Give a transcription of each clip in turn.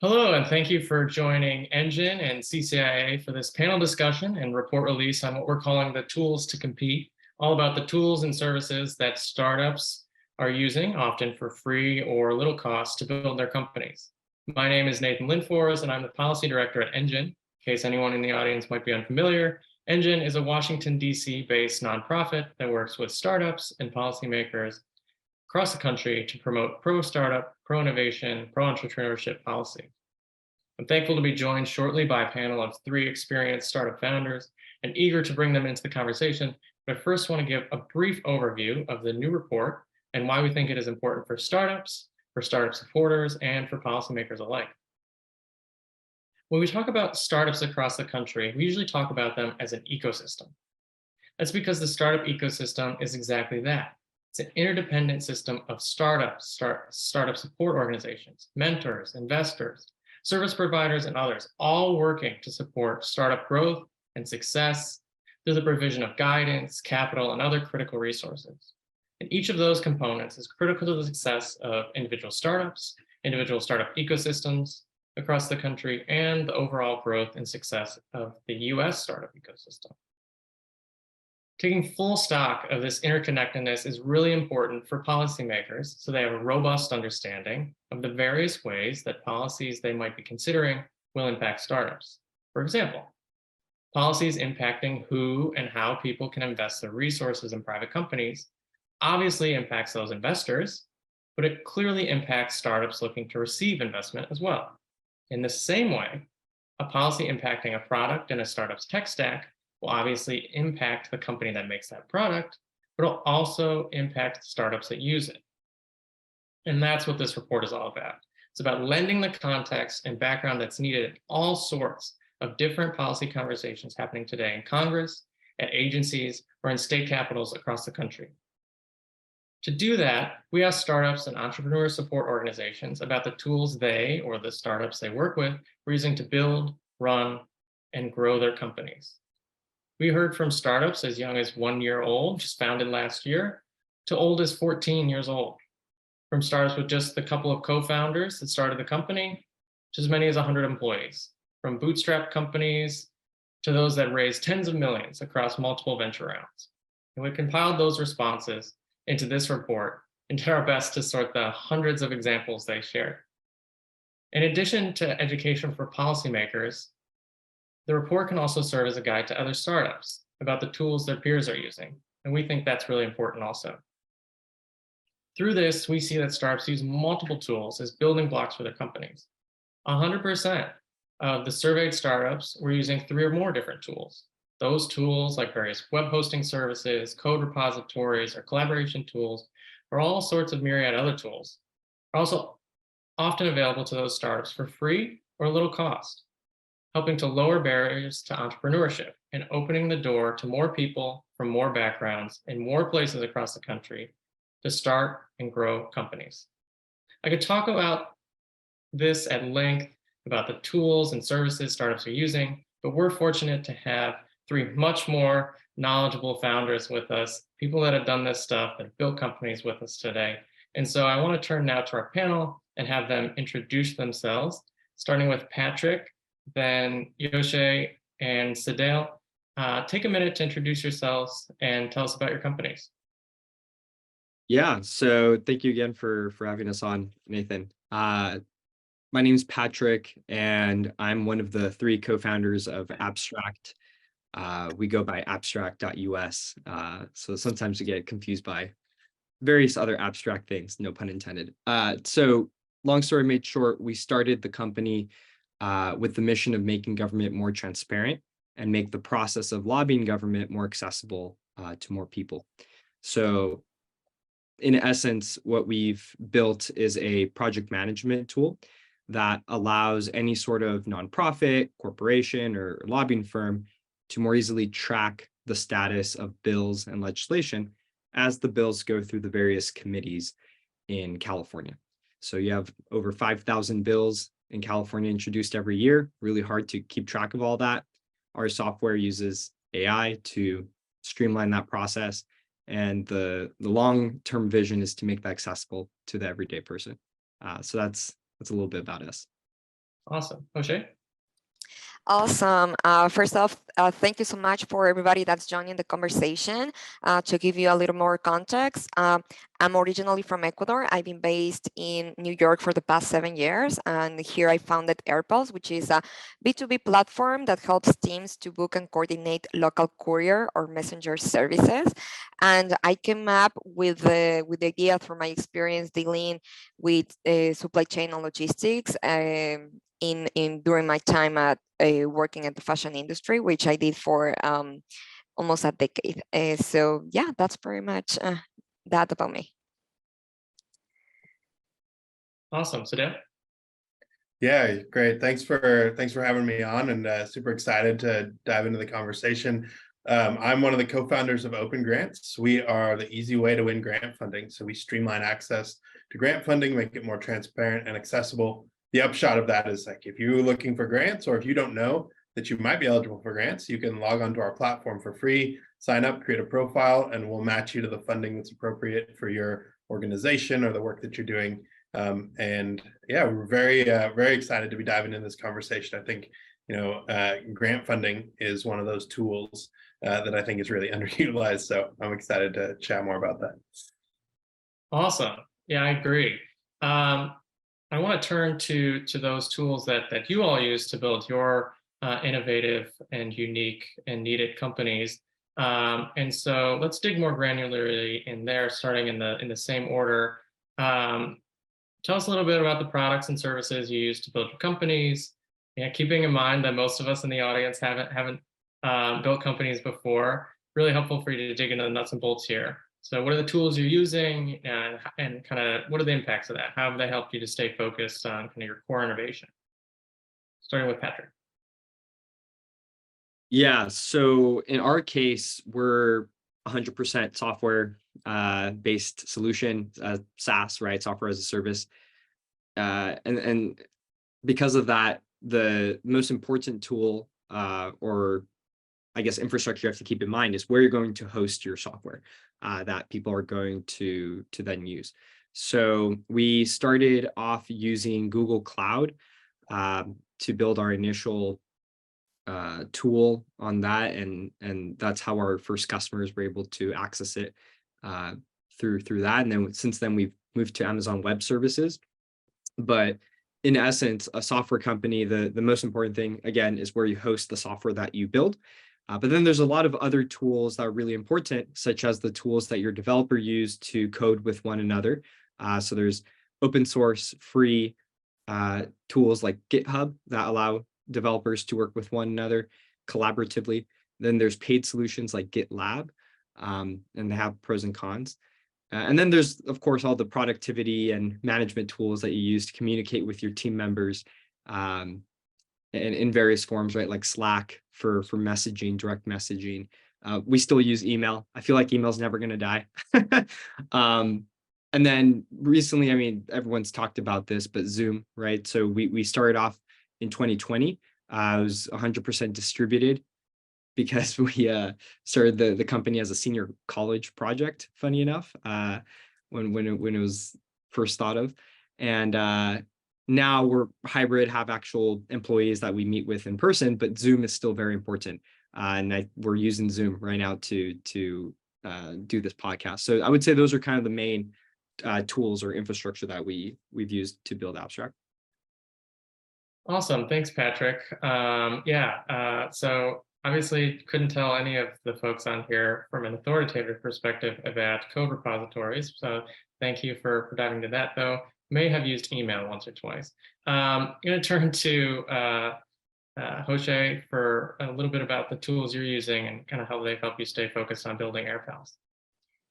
Hello, and thank you for joining Engine and CCIA for this panel discussion and report release on what we're calling the tools to compete, all about the tools and services that startups are using, often for free or little cost, to build their companies. My name is Nathan Linfors, and I'm the policy director at Engine. In case anyone in the audience might be unfamiliar, Engine is a Washington, D.C. based nonprofit that works with startups and policymakers across the country to promote pro-startup, pro-innovation, pro-entrepreneurship policy. I'm thankful to be joined shortly by a panel of three experienced startup founders and eager to bring them into the conversation. But I first want to give a brief overview of the new report and why we think it is important for startup supporters, and for policymakers alike. When we talk about startups across the country, we usually talk about them as an ecosystem. That's because the startup ecosystem is exactly that. It's an interdependent system of startups, startup support organizations, mentors, investors, service providers, and others, all working to support startup growth and success through the provision of guidance, capital, and other critical resources. And each of those components is critical to the success of individual startups, individual startup ecosystems across the country, and the overall growth and success of the US startup ecosystem. Taking full stock of this interconnectedness is really important for policymakers so they have a robust understanding of the various ways that policies they might be considering will impact startups. For example, policies impacting who and how people can invest their resources in private companies obviously impacts those investors, but it clearly impacts startups looking to receive investment as well. In the same way, a policy impacting a product in a startup's tech stack will obviously impact the company that makes that product, but it'll also impact startups that use it. And that's what this report is all about. It's about lending the context and background that's needed in all sorts of different policy conversations happening today in Congress, at agencies, or in state capitals across the country. To do that, we ask startups and entrepreneur support organizations about the tools they or the startups they work with are using to build, run, and grow their companies. We heard from startups as young as 1 year old, just founded last year, to old as 14 years old. From startups with just a couple of co-founders that started the company, to as many as 100 employees. From bootstrap companies to those that raised tens of millions across multiple venture rounds. And we compiled those responses into this report and did our best to sort the hundreds of examples they shared. In addition to education for policymakers, the report can also serve as a guide to other startups about the tools their peers are using, and we think that's really important also. Through this, we see that startups use multiple tools as building blocks for their companies. 100% of the surveyed startups were using 3 or more different tools. Those tools, like various web hosting services, code repositories, or collaboration tools, or all sorts of myriad other tools, are also often available to those startups for free or little cost, helping to lower barriers to entrepreneurship and opening the door to more people from more backgrounds in more places across the country to start and grow companies. I could talk about this at length about the tools and services startups are using, but we're fortunate to have 3 much more knowledgeable founders with us, people that have done this stuff, that have built companies with us today. And so I want to turn now to our panel and have them introduce themselves, starting with Patrick, then Joshe and Sedale. Take a minute to introduce yourselves and tell us about your companies. Yeah, so thank you again for having us on, Nathan. My name's Patrick, and I'm one of the 3 co-founders of Abstract. We go by abstract.us, so sometimes we get confused by various other abstract things, no pun intended. So long story made short, we started the company with the mission of making government more transparent and make the process of lobbying government more accessible to more people. So in essence, what we've built is a project management tool that allows any sort of nonprofit, corporation, or lobbying firm to more easily track the status of bills and legislation as the bills go through the various committees in California. So you have over 5,000 bills in California introduced every year, really hard to keep track of all that. Our software uses AI to streamline that process. And the long-term vision is to make that accessible to the everyday person. So that's a little bit about us. Awesome. Joshe? Awesome. First off, thank you so much for everybody that's joining the conversation. To give you a little more context, I'm originally from Ecuador. I've been based in New York for the past 7 years, and here I founded Airpals, which is a B2B platform that helps teams to book and coordinate local courier or messenger services. And I came up with the idea through my experience dealing with supply chain and logistics. During my time at working at the fashion industry, which I did for almost a decade. So yeah, that's pretty much that about me. Awesome. Sedale? Yeah, great. Thanks for having me on, and super excited to dive into the conversation. I'm one of the co-founders of OpenGrants. We are the easy way to win grant funding. So we streamline access to grant funding, make it more transparent and accessible. The upshot of that is, like, if you're looking for grants, or if you don't know that you might be eligible for grants, you can log onto our platform for free, sign up, create a profile, and we'll match you to the funding that's appropriate for your organization or the work that you're doing. And yeah, we're very excited to be diving into this conversation. I think, grant funding is one of those tools that I think is really underutilized. So I'm excited to chat more about that. Awesome. Yeah, I agree. I want to turn to those tools that you all use to build your innovative and unique and needed companies. And so let's dig more granularly in there, starting in the same order. Tell us a little bit about the products and services you use to build your companies. Keeping in mind that most of us in the audience haven't built companies before. Really helpful for you to dig into the nuts and bolts here. So what are the tools you're using, and kind of what are the impacts of that? How have they helped you to stay focused on kind of your core innovation? Starting with Patrick. Yeah, so in our case, we're 100% software based solution, SaaS, right? Software as a service. And because of that, the most important tool or I guess infrastructure you have to keep in mind is where you're going to host your software that people are going to then use. So we started off using Google Cloud to build our initial tool on that, and that's how our first customers were able to access it through that. And then since then we've moved to Amazon Web Services. But in essence, a software company, the most important thing again is where you host the software that you build. But then there's a lot of other tools that are really important, such as the tools that your developer use to code with one another. So there's open source free tools like GitHub that allow developers to work with one another collaboratively. Then there's paid solutions like GitLab, and they have pros and cons. And then there's, of course, all the productivity and management tools that you use to communicate with your team members and in various forms, right? Like Slack for messaging, direct messaging. We still use email. I feel like email's never going to die. And then recently, I mean, everyone's talked about this, but Zoom, right? So we started off in 2020. It was 100% distributed because we started the company as a senior college project, funny enough, when it was first thought of. And now we're hybrid, have actual employees that we meet with in person, but Zoom is still very important. And we're using Zoom right now to do this podcast. So I would say those are kind of the main tools or infrastructure that we've used to build Abstract. Awesome. Thanks, Patrick. So obviously couldn't tell any of the folks on here from an authoritative perspective about code repositories. So thank you for diving into that, though. May have used email once or twice. I'm going to turn to Joshe for a little bit about the tools you're using and kind of how they help you stay focused on building Airpals.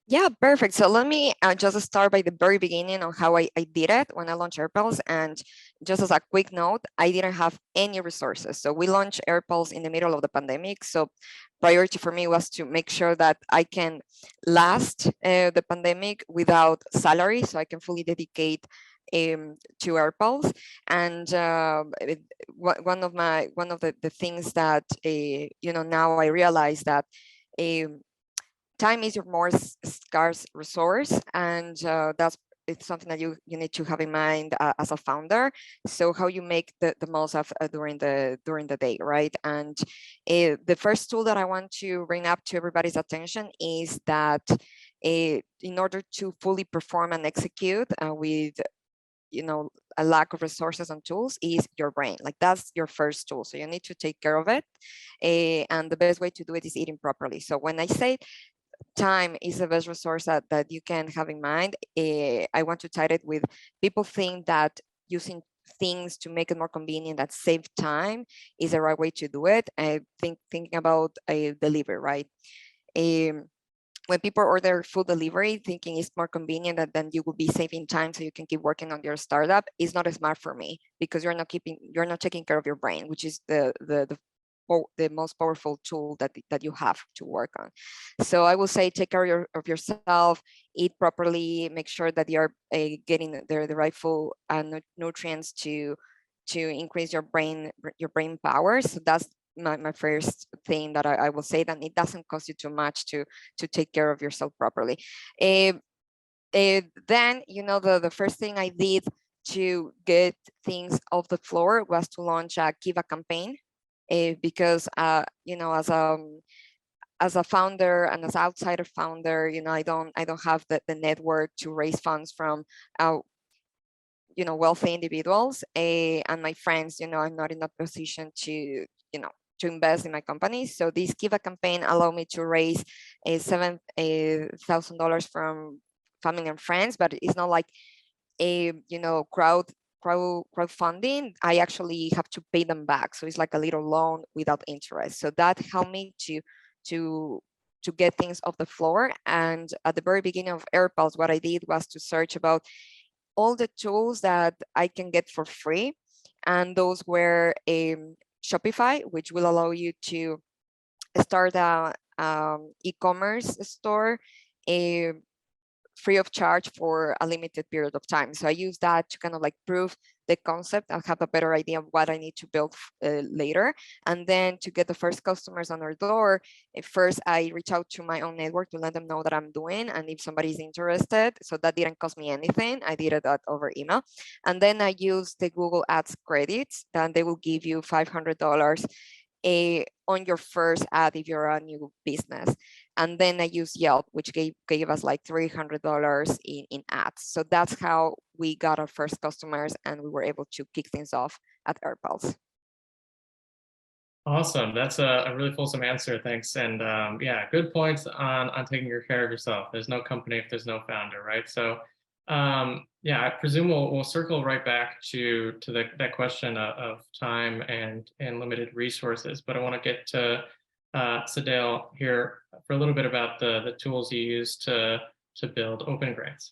Yeah, perfect. So let me just start by the very beginning on how I did it when I launched Airpals. And just as a quick note, I didn't have any resources. So we launched Airpals in the middle of the pandemic. So priority for me was to make sure that I can last the pandemic without salary, so I can fully dedicate to Airpals. And one of the things that now I realize that time is your more scarce resource, and that's it's something that you need to have in mind as a founder. So how you make the most of during the day, right? And the first tool that I want to bring up to everybody's attention is that in order to fully perform and execute with a lack of resources and tools is your brain. Like that's your first tool. So you need to take care of it. And the best way to do it is eating properly. So when I say time is the best resource that you can have in mind, I want to tie it with people think that using things to make it more convenient that save time is the right way to do it. I think thinking about a delivery, right? When people order food delivery, thinking it's more convenient that then you will be saving time so you can keep working on your startup is not smart for me, because you're not taking care of your brain, which is the most powerful tool that you have to work on. So I will say take care of yourself, eat properly, make sure that you're getting the rightful nutrients to increase your brain power. So that's my first thing that I will say, that it doesn't cost you too much to take care of yourself properly. Then, the first thing I did to get things off the floor was to launch a Kiva campaign, because, as a founder and as outsider founder, I don't have the network to raise funds from wealthy individuals, and my friends, I'm not in that position to invest in my company. So this Kiva campaign allowed me to raise $7,000 from family and friends, but it's not like a crowdfunding. I actually have to pay them back, so it's like a little loan without interest. So that helped me to get things off the floor. And at the very beginning of Airpals, what I did was to search about all the tools that I can get for free, and those were Shopify, which will allow you to start a e-commerce store free of charge for a limited period of time. So I use that to kind of like prove the concept and have a better idea of what I need to build later. And then to get the first customers on our door, first I reach out to my own network to let them know what I'm doing and if somebody's interested. So that didn't cost me anything. I did it over email. And then I use the Google Ads credits. Then they will give you $500 on your first ad if you're a new business. And then I use Yelp, which gave us like $300 in ads. So that's how we got our first customers, and we were able to kick things off at Airpals. Awesome. That's a really fulsome answer. Thanks. And yeah, good points on taking care of yourself. There's no company if there's no founder, right? So yeah, I presume we'll circle right back to that question of time and limited resources. But I want to get to Sedale here for a little bit about the tools you use to build OpenGrants.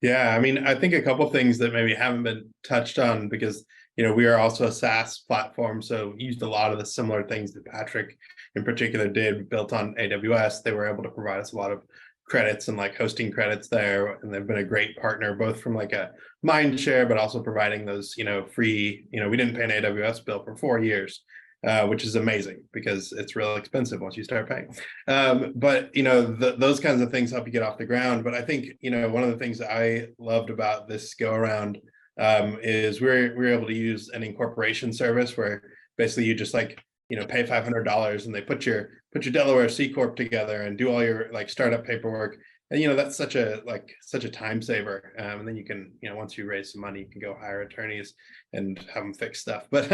Yeah, I mean, I think a couple things that maybe haven't been touched on, because we are also a SaaS platform, so we used a lot of the similar things that Patrick in particular did, built on AWS. They were able to provide us a lot of credits and like hosting credits there, and they've been a great partner, both from like a mind share, but also providing those free. We didn't pay an AWS bill for 4 years, which is amazing because it's real expensive once you start paying. But those kinds of things help you get off the ground. But I think one of the things that I loved about this go around is we're able to use an incorporation service where basically you just like pay $500 and they put your Delaware C Corp together and do all your like startup paperwork. And that's such a time saver. And then you can once you raise some money, you can go hire attorneys and have them fix stuff. But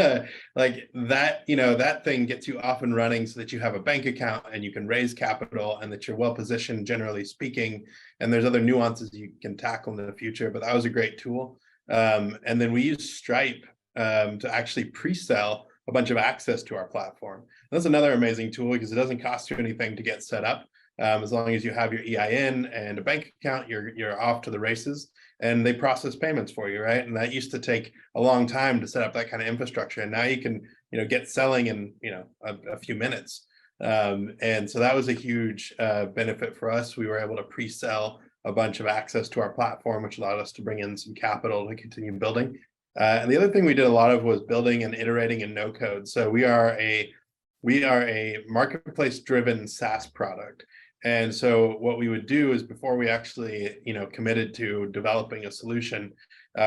like that that thing gets you off and running so that you have a bank account and you can raise capital and that you're well positioned, generally speaking. And there's other nuances you can tackle in the future. But that was a great tool. And then we use Stripe to actually pre-sell a bunch of access to our platform. And that's another amazing tool because it doesn't cost you anything to get set up. As long as you have your EIN and a bank account, you're off to the races, and they process payments for you, right? And that used to take a long time to set up that kind of infrastructure, and now you can get selling in a few minutes. And so that was a huge benefit for us. We were able to pre-sell a bunch of access to our platform, which allowed us to bring in some capital to continue building. And the other thing we did a lot of was building and iterating in no code. So we are a marketplace driven SaaS product. And so what we would do is before we actually, committed to developing a solution,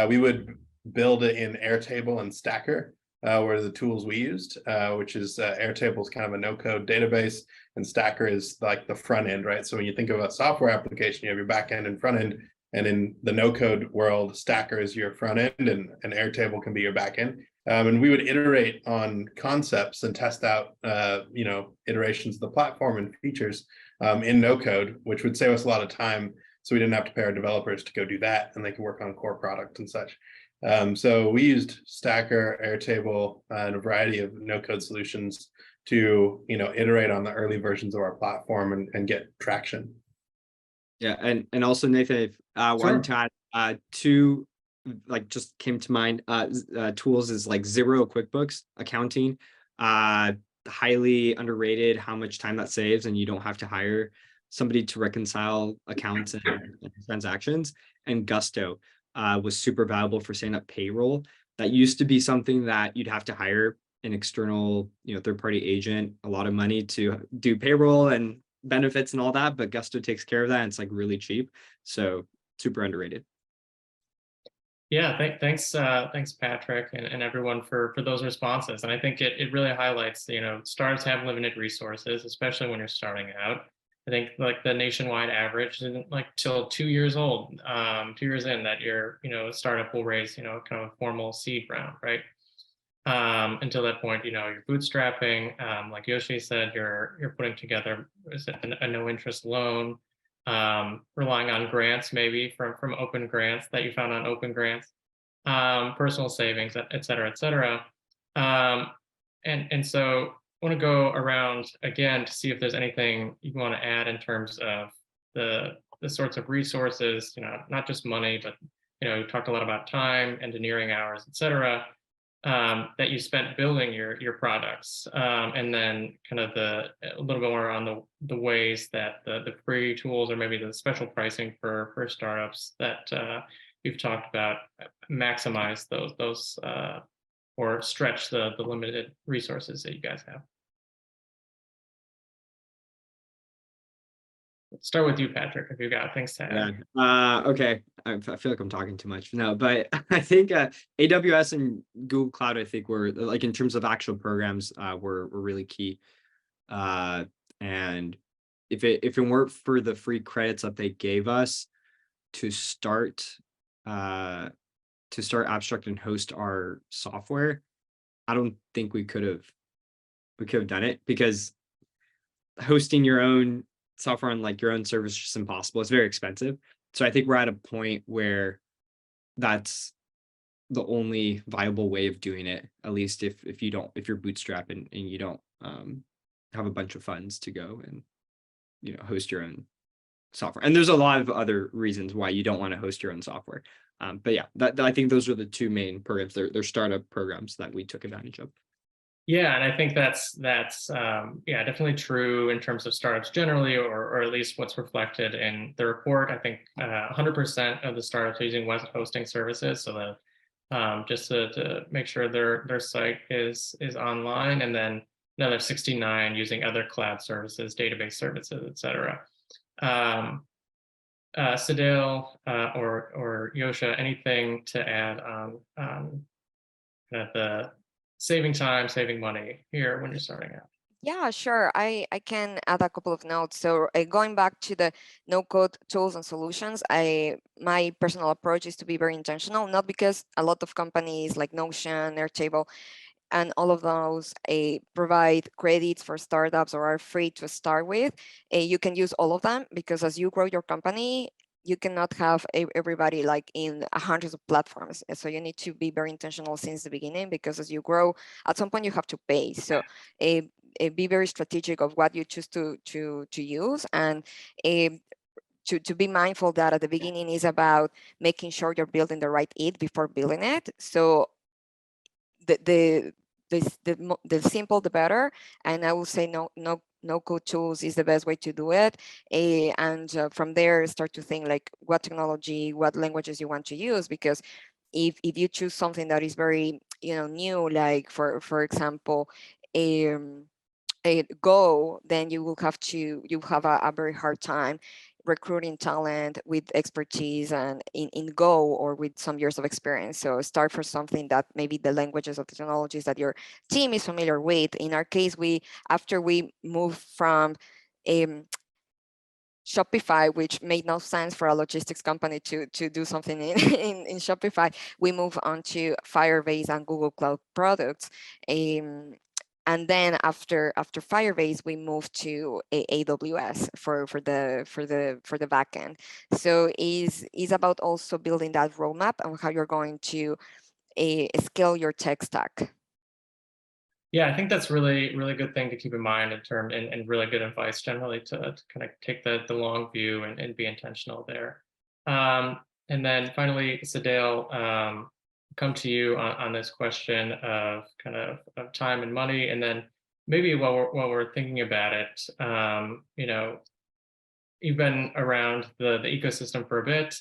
we would build it in Airtable and Stacker, were the tools we used, which is Airtable is kind of a no-code database, and Stacker is like the front end, right? So when you think of a software application, you have your back end and front end, and in the no-code world, Stacker is your front end, and Airtable can be your back end. And we would iterate on concepts and test out, iterations of the platform and features in no code, which would save us a lot of time. So we didn't have to pay our developers to go do that, and they could work on core product and such. So we used Stacker, Airtable, and a variety of no code solutions to, iterate on the early versions of our platform and get traction. Yeah, and also Nathan, if one to add two, like just came to mind, tools is like Xero QuickBooks accounting, highly underrated how much time that saves, and you don't have to hire somebody to reconcile accounts and transactions. And Gusto was super valuable for setting up payroll. That used to be something that you'd have to hire an external, third-party agent, a lot of money to do payroll and benefits and all that, but Gusto takes care of that, and it's like really cheap. So super underrated. Yeah, thanks, Patrick, and everyone for those responses. And I think it really highlights, startups have limited resources, especially when you're starting out. I think like the nationwide average isn't like till 2 years old, 2 years in, that your a startup will raise kind of a formal seed round, right? Until that point, you're bootstrapping. Like Joshe said, you're putting together a no interest loan. Relying on grants, maybe from OpenGrants that you found on OpenGrants, personal savings, et cetera, et cetera. And so I want to go around again to see if there's anything you want to add in terms of the sorts of resources, not just money, but you talked a lot about time, engineering hours, et cetera, that you spent building your products, and then kind of a little bit more on the ways that the free tools or maybe the special pricing for startups that you've talked about maximize those or stretch the limited resources that you guys have. Let's start with you, Patrick, if you got things to add. Yeah. Okay. I feel like I'm talking too much. No, but I think AWS and Google Cloud, I think were like in terms of actual programs, were really key. And if it weren't for the free credits that they gave us to start Abstract and host our software, I don't think we could have done it, because hosting your own software on like your own server is just impossible. It's very expensive. So I think we're at a point where that's the only viable way of doing it, at least if you're bootstrapping and you don't have a bunch of funds to go and host your own software. And there's a lot of other reasons why you don't want to host your own software. But yeah, I think those are the two main programs. They're startup programs that we took advantage of. Yeah, and I think that's definitely true in terms of startups generally, or at least what's reflected in the report. I think 100% of the startups are using web hosting services, so that just to make sure their site is online, and then another 69 using other cloud services, database services, et cetera. Sedale or Joshe, anything to add on the saving time, saving money here when you're starting out? Yeah, sure. I can add a couple of notes. So going back to the no-code tools and solutions, my personal approach is to be very intentional, not because a lot of companies like Notion, Airtable, and all of those provide credits for startups or are free to start with. You can use all of them, because as you grow your company, you cannot have everybody like in hundreds of platforms. So you need to be very intentional since the beginning, because as you grow, at some point you have to pay. So be very strategic of what you choose to use, and to be mindful that at the beginning is about making sure you're building the right it before building it. So the simple, the better. And I will say no code tools is the best way to do it. And from there, start to think like what technology, what languages you want to use, because if you choose something that is very new, like for example, Go, then you have a very hard time recruiting talent with expertise and in Go or with some years of experience. So start for something that maybe the languages or technologies that your team is familiar with. In our case, after we moved from Shopify, which made no sense for a logistics company to do something in Shopify, we move on to Firebase and Google Cloud products. And then after Firebase, we moved to AWS for the backend. So is about also building that roadmap and how you're going to scale your tech stack. Yeah, I think that's really good thing to keep in mind and really good advice generally to kind of take the long view and be intentional there. And then finally, Sedale, come to you on this question of kind of time and money, and then maybe while we're thinking about it, you know, you've been around the ecosystem for a bit.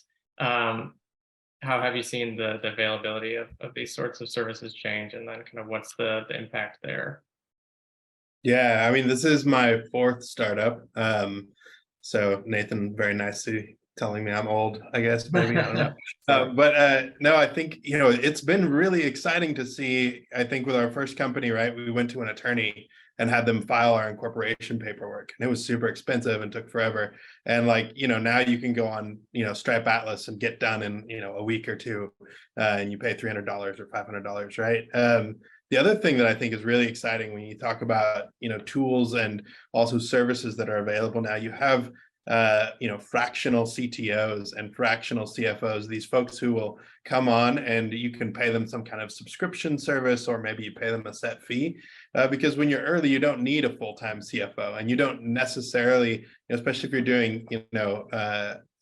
How have you seen the availability of these sorts of services change, and then kind of what's the impact there? Yeah, I mean, this is my fourth startup. So Nathan, very nicely telling me I'm old, I guess, maybe, I don't know. But no, I think, you know, it's been really exciting to see. I think with our first company, right, we went to an attorney and had them file our incorporation paperwork, and it was super expensive and took forever. And like, you know, now you can go on, you know, Stripe Atlas and get done in, you know, a week or two, and you pay $300 or $500, right? The other thing that I think is really exciting when you talk about, you know, tools and also services that are available now, you have you know, fractional CTOs and fractional CFOs, these folks who will come on and you can pay them some kind of subscription service, or maybe you pay them a set fee, because when you're early, you don't need a full-time CFO, and you don't necessarily, especially if you're doing, you know,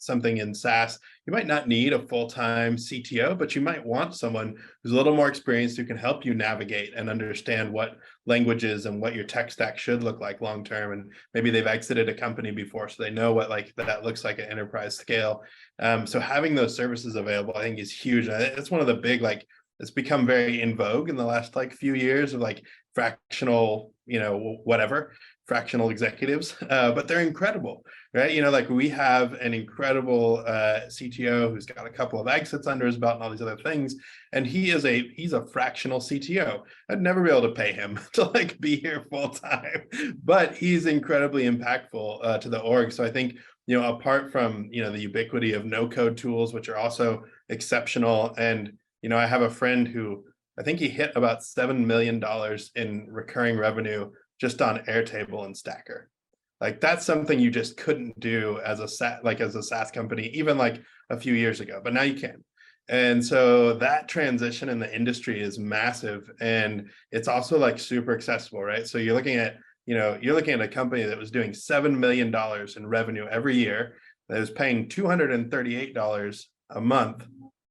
something in SaaS, you might not need a full-time CTO, but you might want someone who's a little more experienced, who can help you navigate and understand what languages and what your tech stack should look like long-term. And maybe they've exited a company before, so they know what like that looks like at enterprise scale. So having those services available, I think, is huge. It's one of the big, like, it's become very in vogue in the last like few years of like fractional, you know, whatever, fractional executives, but they're incredible, right? You know, like we have an incredible CTO who's got a couple of exits under his belt and all these other things, and he's a fractional CTO. I'd never be able to pay him to like be here full time, but he's incredibly impactful to the org. So I think, you know, apart from, you know, the ubiquity of no code tools, which are also exceptional, and you know, I have a friend who I think he hit about $7 million in recurring revenue just on Airtable and Stacker. Like that's something you just couldn't do as a SaaS company, even like a few years ago, but now you can. And so that transition in the industry is massive, and it's also like super accessible, right? So you're looking at, you know, you're looking at a company that was doing $7 million in revenue every year, that was paying $238 a month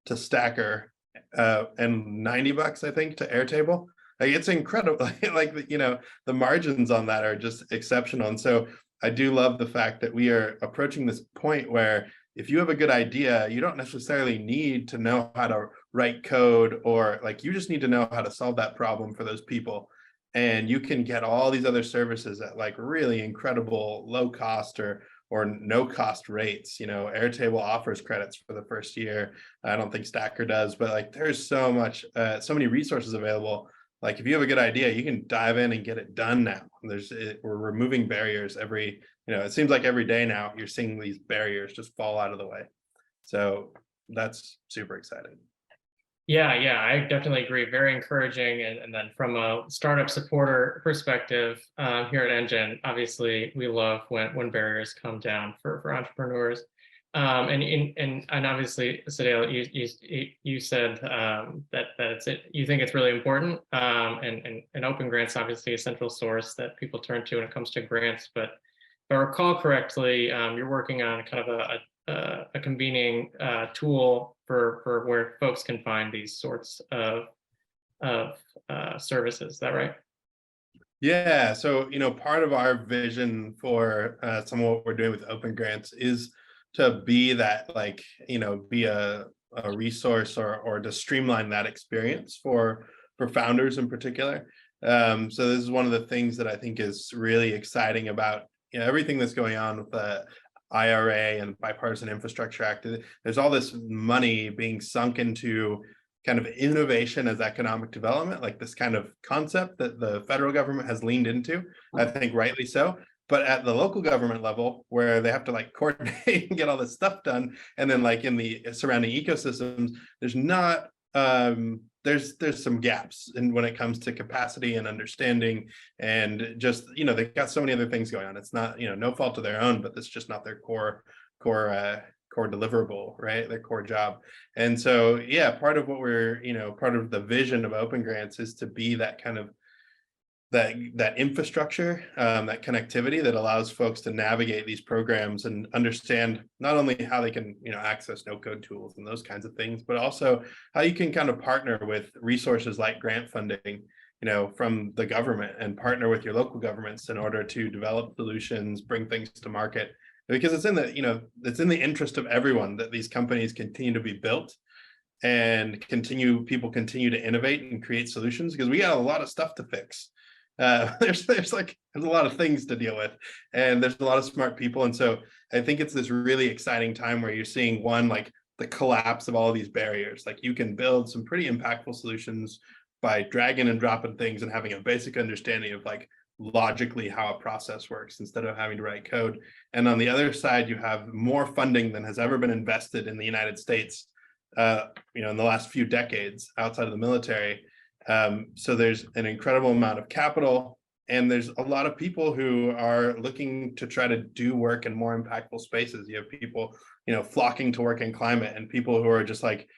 to Stacker, and $90, I think, to Airtable. Like it's incredible. Like, you know, the margins on that are just exceptional. And so I do love the fact that we are approaching this point where if you have a good idea, you don't necessarily need to know how to write code, or like you just need to know how to solve that problem for those people. And you can get all these other services at like really incredible low cost or no cost rates. You know, Airtable offers credits for the first year. I don't think Stacker does, but like there's so much, so many resources available. Like if you have a good idea, you can dive in and get it done now. We're removing barriers every, you know, it seems like every day now you're seeing these barriers just fall out of the way. So that's super exciting. Yeah, I definitely agree. Very encouraging. And then from a startup supporter perspective, here at Engine, obviously we love when barriers come down for entrepreneurs. And obviously, Sedale, you said that you think it's really important. And OpenGrants obviously a central source that people turn to when it comes to grants. But if I recall correctly, you're working on kind of a convening tool for where folks can find these sorts of services. Is that right? Yeah. So, you know, part of our vision for some of what we're doing with OpenGrants is to be that, like, you know, be a resource or to streamline that experience for founders in particular. So this is one of the things that I think is really exciting about everything that's going on with the IRA and Bipartisan Infrastructure Act. There's all this money being sunk into kind of innovation as economic development, like this kind of concept that the federal government has leaned into, I think rightly so. But at the local government level, where they have to like coordinate and get all this stuff done, and then like in the surrounding ecosystems, there's not there's some gaps in when it comes to capacity and understanding, and just they've got so many other things going on. It's not no fault of their own, but it's just not their core deliverable, right? Their core job. And so yeah, part of what we're part of the vision of OpenGrants is to be that kind of that infrastructure, that connectivity that allows folks to navigate these programs and understand not only how they can access no code tools and those kinds of things, but also how you can kind of partner with resources like grant funding from the government, and partner with your local governments in order to develop solutions, bring things to market, because it's in the it's in the interest of everyone that these companies continue to be built and people continue to innovate and create solutions, because we got a lot of stuff to fix. There's a lot of things to deal with, and there's a lot of smart people. And so I think it's this really exciting time where you're seeing like the collapse of all of these barriers. Like you can build some pretty impactful solutions by dragging and dropping things and having a basic understanding of like logically how a process works instead of having to write code. And on the other side, you have more funding than has ever been invested in the United States, in the last few decades outside of the military. So there's an incredible amount of capital, and there's a lot of people who are looking to try to do work in more impactful spaces. You have people, flocking to work in climate, and people who are just like,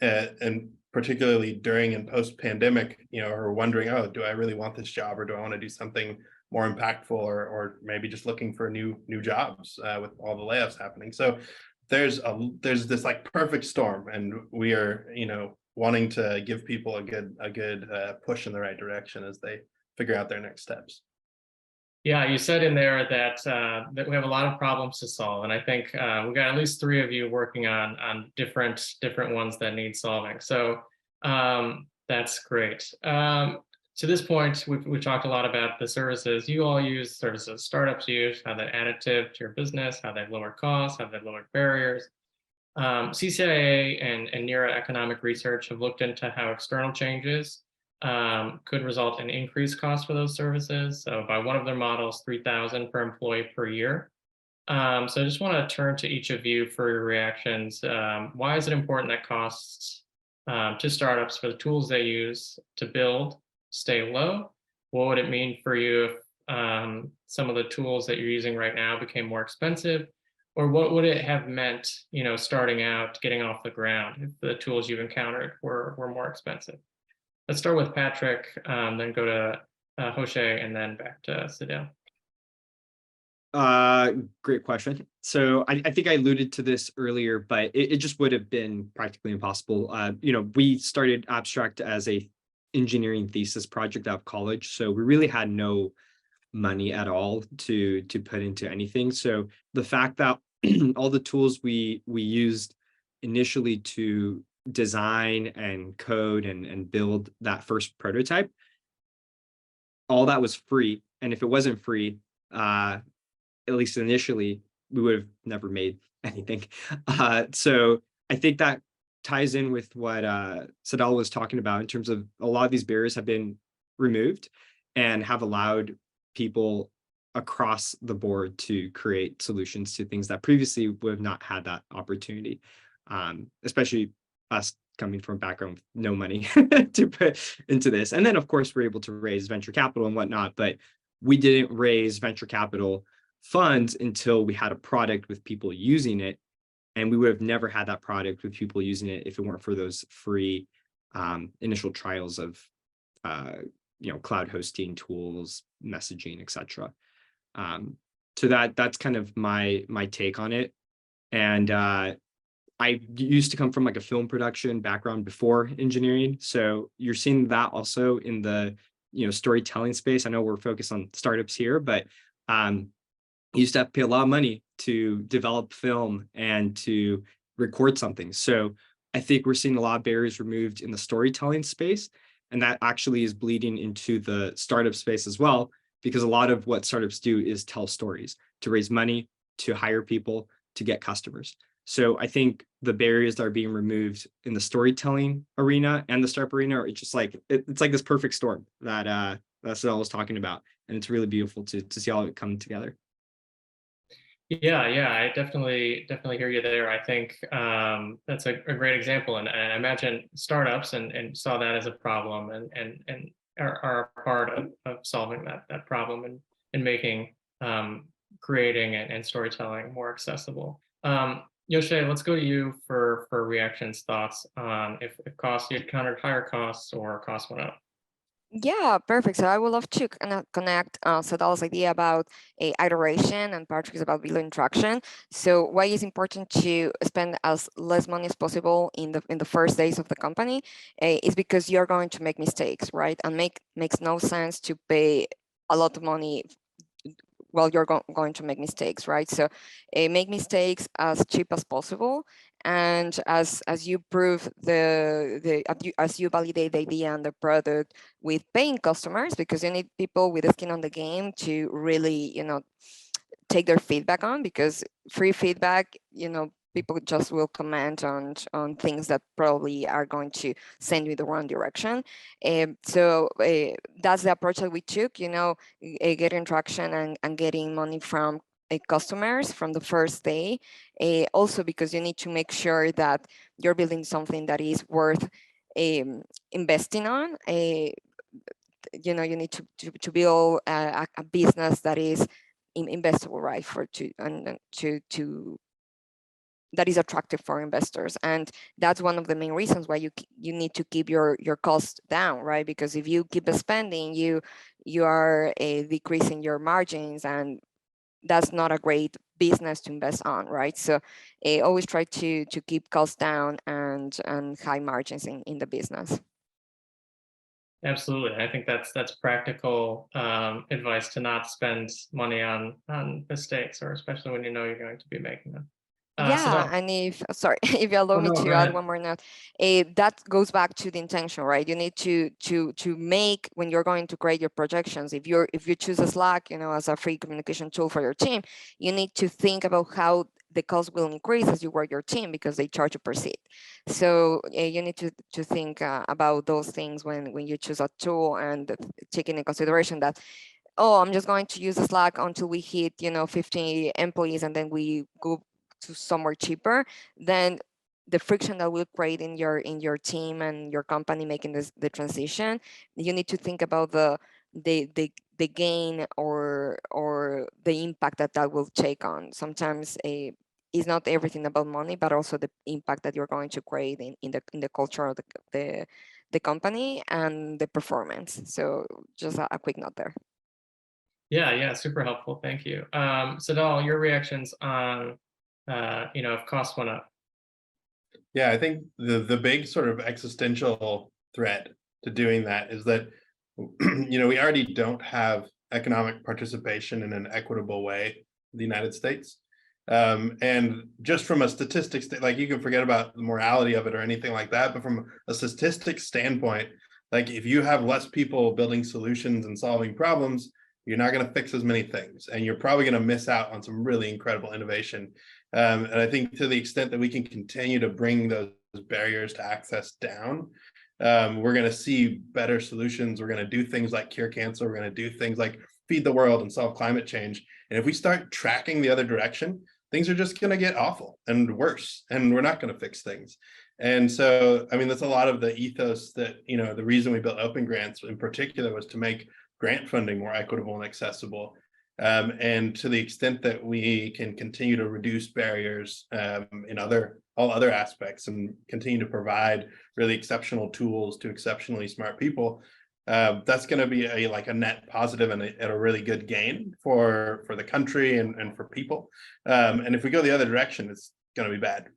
and particularly during and post pandemic, are wondering, oh, do I really want this job, or do I want to do something more impactful, or maybe just looking for new jobs with all the layoffs happening. So there's this like perfect storm, and we are, wanting to give people a good push in the right direction as they figure out their next steps. Yeah, you said in there that that we have a lot of problems to solve, and I think we've got at least 3 of you working on different ones that need solving. So that's great. To this point, we've talked a lot about the services you all use, services startups use, how they're additive to your business, how they've lowered costs, how they've lowered barriers. CCIA and NERA economic research have looked into how external changes could result in increased costs for those services. So by one of their models, $3,000 per employee per year. So I just want to turn to each of you for your reactions. Why is it important that costs to startups for the tools they use to build stay low? What would it mean for you if some of the tools that you're using right now became more expensive? Or what would it have meant, starting out, getting off the ground, if the tools you've encountered were more expensive? Let's start with Patrick, then go to Joshe, and then back to Sedale. Great question. So I think I alluded to this earlier, but it just would have been practically impossible. We started Abstract as a engineering thesis project out of college, so we really had no money at all to put into anything. So the fact that all the tools we used initially to design and code and build that first prototype, all that was free. And if it wasn't free, at least initially, we would have never made anything. So I think that ties in with what Sedale was talking about in terms of a lot of these barriers have been removed and have allowed people across the board to create solutions to things that previously would have not had that opportunity, especially us coming from a background with no money to put into this. And then, of course, we're able to raise venture capital and whatnot, but we didn't raise venture capital funds until we had a product with people using it. And we would have never had that product with people using it if it weren't for those free initial trials of cloud hosting tools, messaging, etc. So that's kind of my take on it. And I used to come from like a film production background before engineering, so you're seeing that also in the storytelling space. I know we're focused on startups here, but you used to have to pay a lot of money to develop film and to record something. So I think we're seeing a lot of barriers removed in the storytelling space. And that actually is bleeding into the startup space as well, because a lot of what startups do is tell stories to raise money, to hire people, to get customers. So I think the barriers that are being removed in the storytelling arena and the startup arena are just like, it's like this perfect storm that Sedale was talking about. And it's really beautiful to see all of it come together. Yeah, I definitely hear you there. I think that's a great example, and I imagine startups and saw that as a problem, and are a part of solving that problem and making creating and storytelling more accessible. Joshe, let's go to you for reactions, thoughts on if costs, you encountered higher costs or costs went up. Yeah, perfect. So I would love to connect Sedale's idea about a iteration and Patrick's about below interaction. So why is important to spend as less money as possible in the first days of the company is because you're going to make mistakes, right? And makes no sense to pay a lot of money while you're going to make mistakes, right? So make mistakes as cheap as possible. And as you prove as you validate the idea and the product with paying customers, because you need people with skin on the game to really, take their feedback on, because free feedback, people just will comment on things that probably are going to send you in the wrong direction. So that's the approach that we took, getting traction and getting money from customers from the first day. Also because you need to make sure that you're building something that is worth investing on. You need to build a business that is investable, right? To that is attractive for investors, and that's one of the main reasons why you need to keep your costs down, right? Because if you keep spending, you are decreasing your margins, and that's not a great business to invest on, right? So always try to keep costs down and high margins in the business. Absolutely. I think that's practical advice, to not spend money on mistakes, or especially when you know you're going to be making them. Yeah, Sedale. and sorry, if you allow Oh, me no, to go add ahead. one more note, that goes back to the intention, right? You need to make, when you're going to create your projections, if you choose a Slack, as a free communication tool for your team, you need to think about how the cost will increase as you work your team, because they charge you per seat. So you need to think about those things when you choose a tool, and taking in consideration that, oh, I'm just going to use the Slack until we hit 50 employees, and then we go to somewhere cheaper. Then the friction that will create in your team and your company making the transition, you need to think about the gain or the impact that will take on. Sometimes it's not everything about money, but also the impact that you're going to create in the culture of the company and the performance. So just a quick note there. Yeah, super helpful. Thank you. Sedale, your reactions on if costs went up. Yeah, I think the big sort of existential threat to doing that is that we already don't have economic participation in an equitable way in the United States. And just from a statistics, like, you can forget about the morality of it or anything like that, but from a statistics standpoint, like, if you have less people building solutions and solving problems, you're not going to fix as many things, and you're probably going to miss out on some really incredible innovation. And I think to the extent that we can continue to bring those barriers to access down, we're going to see better solutions. We're going to do things like cure cancer. We're going to do things like feed the world and solve climate change. And if we start tracking the other direction, things are just going to get awful and worse, and we're not going to fix things. And so, I mean, that's a lot of the ethos that, the reason we built OpenGrants in particular was to make grant funding more equitable and accessible. And to the extent that we can continue to reduce barriers in all other aspects, and continue to provide really exceptional tools to exceptionally smart people, that's going to be a net positive and a really good gain for the country and for people. And if we go the other direction, it's going to be bad.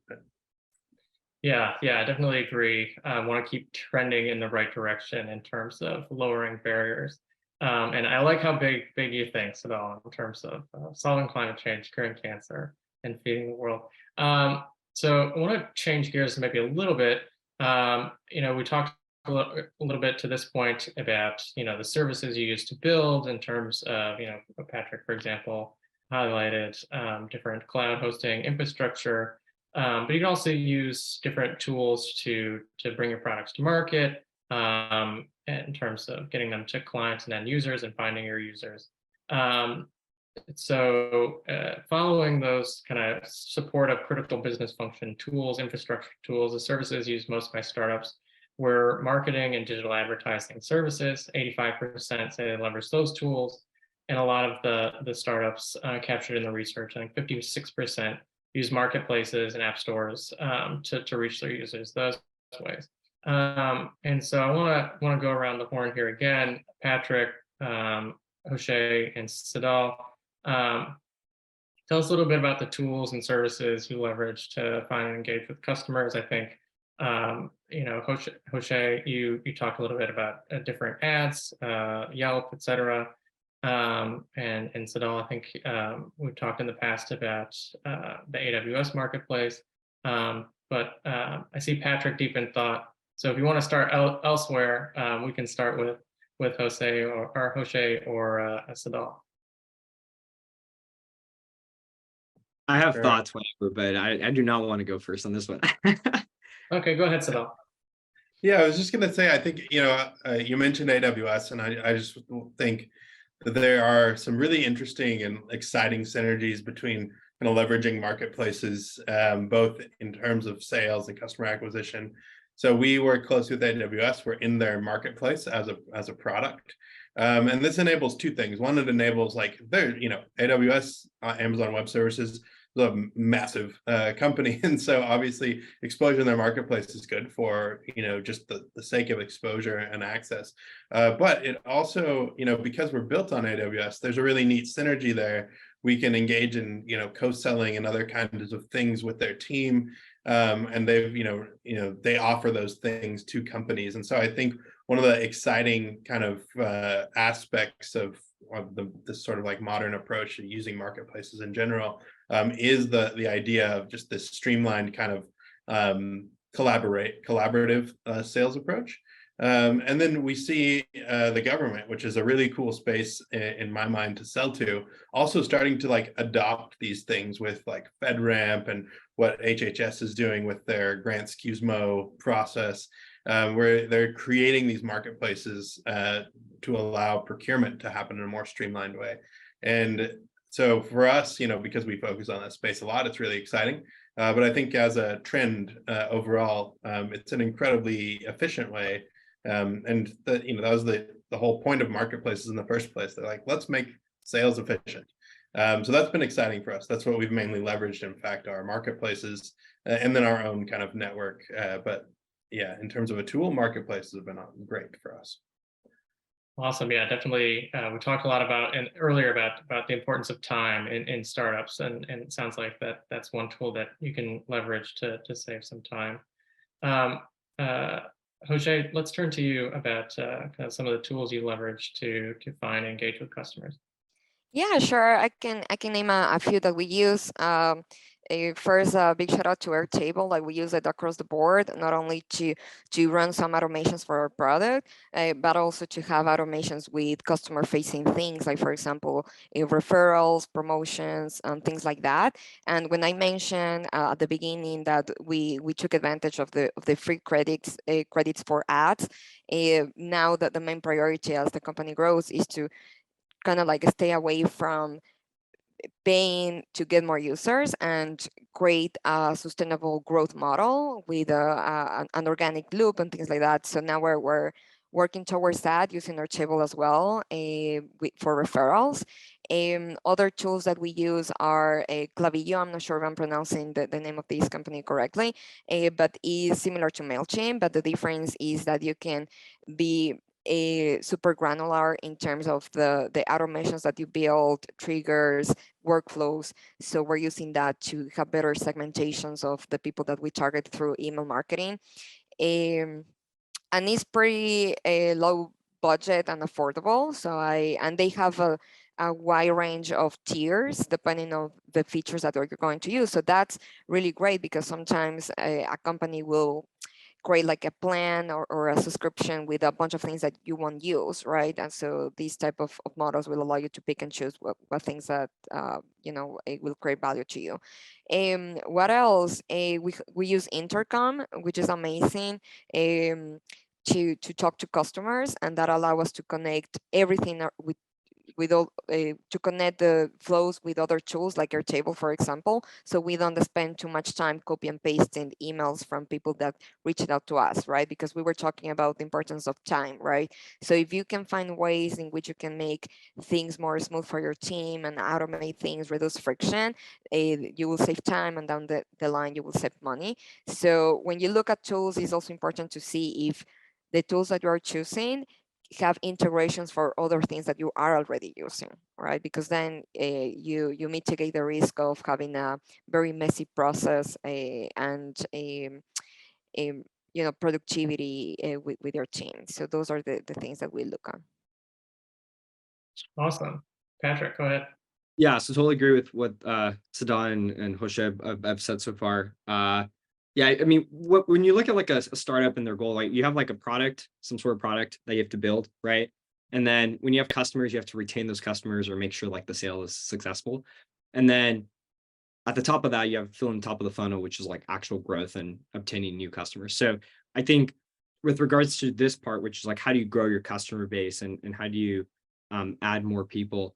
Yeah, I definitely agree. I want to keep trending in the right direction in terms of lowering barriers. And I like how big you think, Sedale, in terms of solving climate change, curing cancer, and feeding the world. So I want to change gears maybe a little bit. We talked a little bit to this point about, the services you use to build in terms of, Patrick, for example, highlighted different cloud hosting infrastructure, but you can also use different tools to bring your products to market in terms of getting them to clients and end users and finding your users. So following those kind of support of critical business function tools, infrastructure tools, the services used most by startups were marketing and digital advertising services. 85% say they leverage those tools. And a lot of the startups captured in the research, I think 56% use marketplaces and app stores to reach their users those ways. And so I want to go around the horn here again. Patrick, Joshe, and Sedale, tell us a little bit about the tools and services you leverage to find and engage with customers. I think, Joshe, you talked a little bit about different ads, Yelp, et cetera. And Sedale, I think we've talked in the past about the AWS marketplace. But I see Patrick deep in thought. So if you want to start elsewhere, we can start with Joshe or Sedale. I have Sure. thoughts, whatever, but I do not want to go first on this one. Okay, go ahead, Sedale. Yeah, I was just going to say, I think, you mentioned AWS, and I just think that there are some really interesting and exciting synergies between kind of leveraging marketplaces, both in terms of sales and customer acquisition. So we work closely with AWS. We're in their marketplace as a product. And this enables two things. One, it enables AWS, Amazon Web Services, a massive company, and so obviously exposure in their marketplace is good for just the sake of exposure and access, but it also, because we're built on AWS, there's a really neat synergy there. We can engage in co-selling and other kinds of things with their team, and they've they offer those things to companies. And so I think one of the exciting kind of aspects of this sort of like modern approach to using marketplaces in general is the idea of just this streamlined kind of collaborative sales approach. And then we see the government, which is a really cool space in my mind to sell to, also starting to adopt these things with FedRAMP and what HHS is doing with their grants QSMO process, where they're creating these marketplaces to allow procurement to happen in a more streamlined way. And so for us, because we focus on that space a lot, it's really exciting. But I think as a trend overall, it's an incredibly efficient way. And that was the whole point of marketplaces in the first place. They're like, let's make sales efficient. So that's been exciting for us. That's what we've mainly leveraged, in fact, our marketplaces and then our own kind of network. But yeah, in terms of a tool, marketplaces have been great for us. Awesome. Yeah, definitely. We talked a lot earlier about the importance of time in startups, and it sounds like that's one tool that you can leverage to save some time. Joshe, let's turn to you about kind of some of the tools you leverage to find and engage with customers. Yeah, sure. I can name a few that we use. First, a big shout out to Airtable. We use it across the board, not only to run some automations for our product, but also to have automations with customer-facing things, like for example, referrals, promotions, and things like that. And when I mentioned at the beginning that we took advantage of the free credits for ads, now that the main priority as the company grows is to kind of stay away from paying to get more users and create a sustainable growth model with an organic loop and things like that. So now we're working towards that using Airtable as well for referrals. Other tools that we use are Clavillo. I'm not sure if I'm pronouncing the name of this company correctly, but is similar to MailChimp, but the difference is that you can be super granular in terms of the automations that you build, triggers, workflows. So we're using that to have better segmentations of the people that we target through email marketing. And it's pretty low budget and affordable. So and they have a wide range of tiers depending on the features that you're going to use. So that's really great, because sometimes a company will create like a plan or a subscription with a bunch of things that you won't use, right? And so these type of models will allow you to pick and choose what things that it will create value to you. What else? We use intercom, which is amazing. To talk to customers, and that allow us to connect everything with all to connect the flows with other tools like Airtable, for example, so we don't spend too much time copy and pasting emails from people that reached out to us, right? Because we were talking about the importance of time, right? So if you can find ways in which you can make things more smooth for your team and automate things, reduce friction, you will save time, and down the line you will save money. So when you look at tools, it's also important to see if the tools that you are choosing have integrations for other things that you are already using, right? Because then you mitigate the risk of having a very messy process and productivity with your team. So those are the things that we look on. Awesome. Patrick, go ahead. Yeah, so totally agree with what Sedale and Joshe have said so far. Yeah, I mean, when you look at like a startup and their goal, like you have like a product, some sort of product that you have to build, right? And then when you have customers, you have to retain those customers or make sure like the sale is successful. And then at the top of that, you have filling the top of the funnel, which is like actual growth and obtaining new customers. So I think with regards to this part, which is like, how do you grow your customer base and how do you add more people?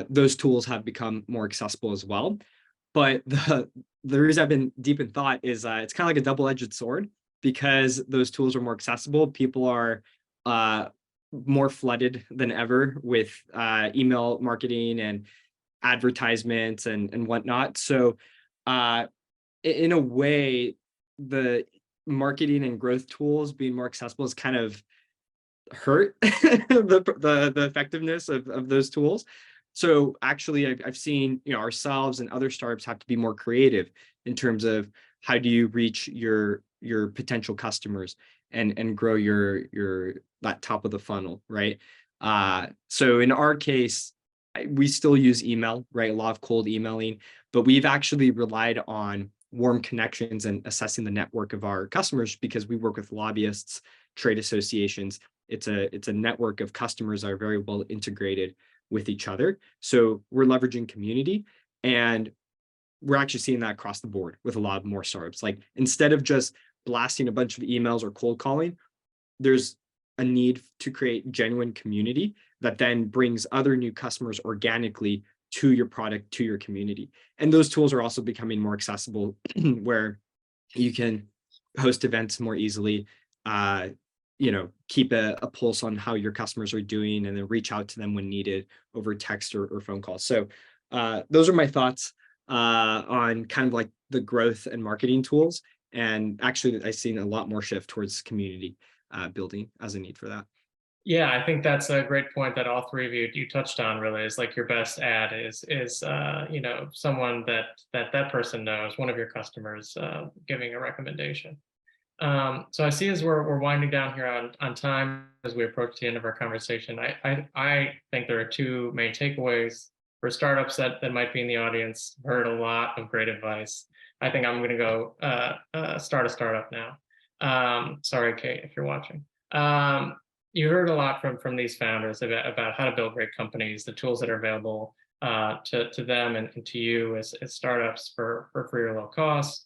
Those tools have become more accessible as well. But the reason I've been deep in thought is it's kind of like a double-edged sword, because those tools are more accessible. People are more flooded than ever with email marketing and advertisements and whatnot. So in a way, the marketing and growth tools being more accessible is kind of hurt the effectiveness of those tools. So actually, I've seen ourselves and other startups have to be more creative in terms of how do you reach your potential customers and grow your that top of the funnel, right? So in our case, we still use email, right? A lot of cold emailing, but we've actually relied on warm connections and assessing the network of our customers, because we work with lobbyists, trade associations. It's a network of customers that are very well integrated with each other. So we're leveraging community, and we're actually seeing that across the board with a lot more startups. Like instead of just blasting a bunch of emails or cold calling, there's a need to create genuine community that then brings other new customers organically to your product, to your community. And those tools are also becoming more accessible where you can host events more easily, keep a pulse on how your customers are doing, and then reach out to them when needed over text or phone calls. So those are my thoughts on kind of like the growth and marketing tools. And actually, I've seen a lot more shift towards community building as a need for that. Yeah, I think that's a great point that all three of you touched on. Really, is like your best ad is someone that person knows, one of your customers, giving a recommendation. So I see as we're winding down here on time as we approach the end of our conversation, I think there are two main takeaways for startups that might be in the audience. Heard a lot of great advice. I think I'm going to go start a startup now. Sorry, Kate, if you're watching. You heard a lot from these founders about how to build great companies, the tools that are available to them and to you as startups for your low cost.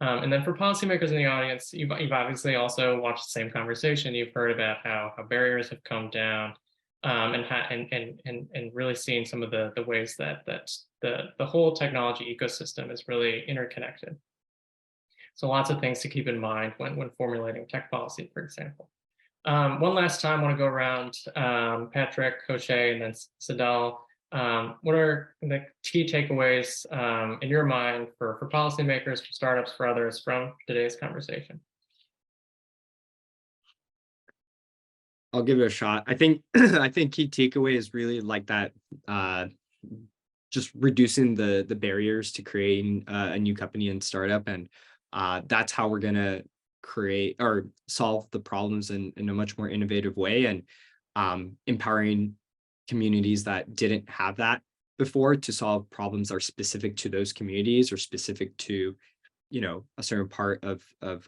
And then for policymakers in the audience, you've obviously also watched the same conversation. You've heard about how barriers have come down, and really seen some of the ways that the whole technology ecosystem is really interconnected. So lots of things to keep in mind when formulating tech policy, for example. One last time, I want to go around Patrick, Joshe, and then Sedale. What are the key takeaways in your mind for policymakers, for startups, for others from today's conversation? I'll give it a shot. I think key takeaway is really like that, just reducing the barriers to creating a new company and startup, and that's how we're gonna create or solve the problems in a much more innovative way, and empowering communities that didn't have that before to solve problems that are specific to those communities or specific to a certain part of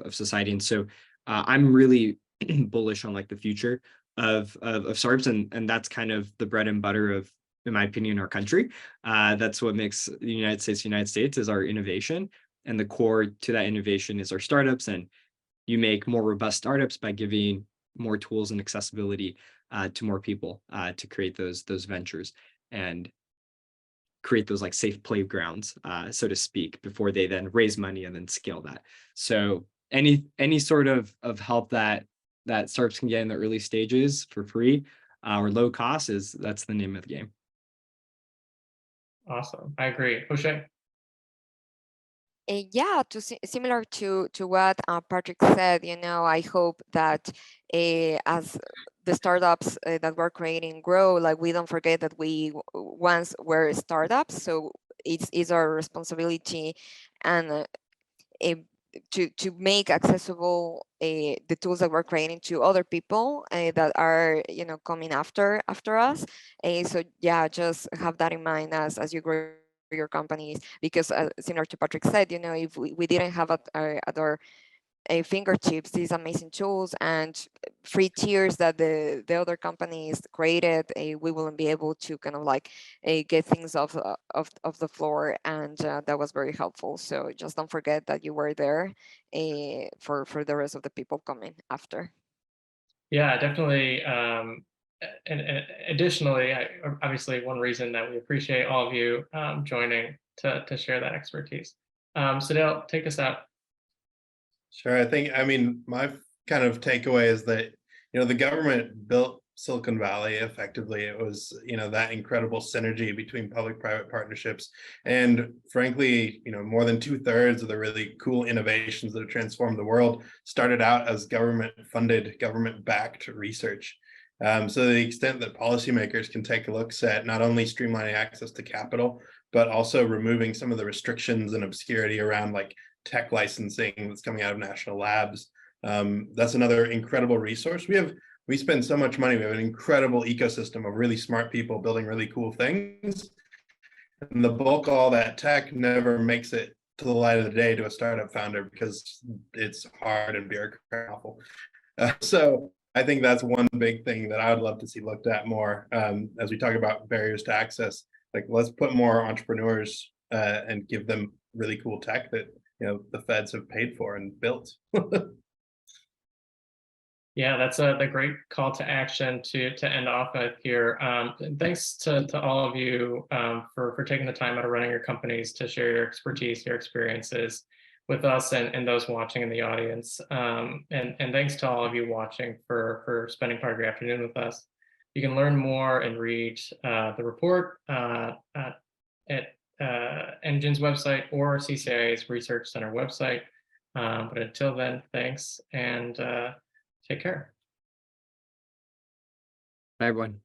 society. And so I'm really bullish on like the future of startups, and that's kind of the bread and butter of, in my opinion, our country. That's what makes the United States is our innovation, and the core to that innovation is our startups. And you make more robust startups by giving more tools and accessibility to more people to create those ventures and create those like safe playgrounds, so to speak, before they then raise money and then scale that. So any sort of help that startups can get in the early stages for free or low cost that's the name of the game. Awesome. I agree. Joshe? Yeah, similar to what Patrick said, I hope that as the startups that we're creating grow, like we don't forget that we once were startups. So it's our responsibility and to make accessible the tools that we're creating to other people that are coming after us. So yeah, just have that in mind as you grow your companies, because similar to Patrick said, if we didn't have at our fingertips these amazing tools and free tiers that the other companies created, we wouldn't be able to kind of like get things off the floor, and that was very helpful. So just don't forget that you were there for the rest of the people coming after. Yeah, definitely. And additionally, obviously, one reason that we appreciate all of you joining to share that expertise. Sedale, take us out. Sure. I mean, my kind of takeaway is that, the government built Silicon Valley effectively. It was, that incredible synergy between public-private partnerships. And frankly, more than 2/3 of the really cool innovations that have transformed the world started out as government-funded, government-backed research. So to the extent that policymakers can take a look at not only streamlining access to capital, but also removing some of the restrictions and obscurity around like tech licensing that's coming out of national labs. That's another incredible resource. We spend so much money. We have an incredible ecosystem of really smart people building really cool things. And the bulk of all that tech never makes it to the light of the day to a startup founder because it's hard and bureaucratic. So I think that's one big thing that I would love to see looked at more as we talk about barriers to access. Like, let's put more entrepreneurs and give them really cool tech that the feds have paid for and built. Yeah, that's the great call to action to end off with here. And thanks to all of you for taking the time out of running your companies to share your expertise, your experiences with us and those watching in the audience. And thanks to all of you watching for spending part of your afternoon with us. You can learn more and read the report at Engine's website or CCIA's Research Center website. But until then, thanks and take care. Bye, everyone.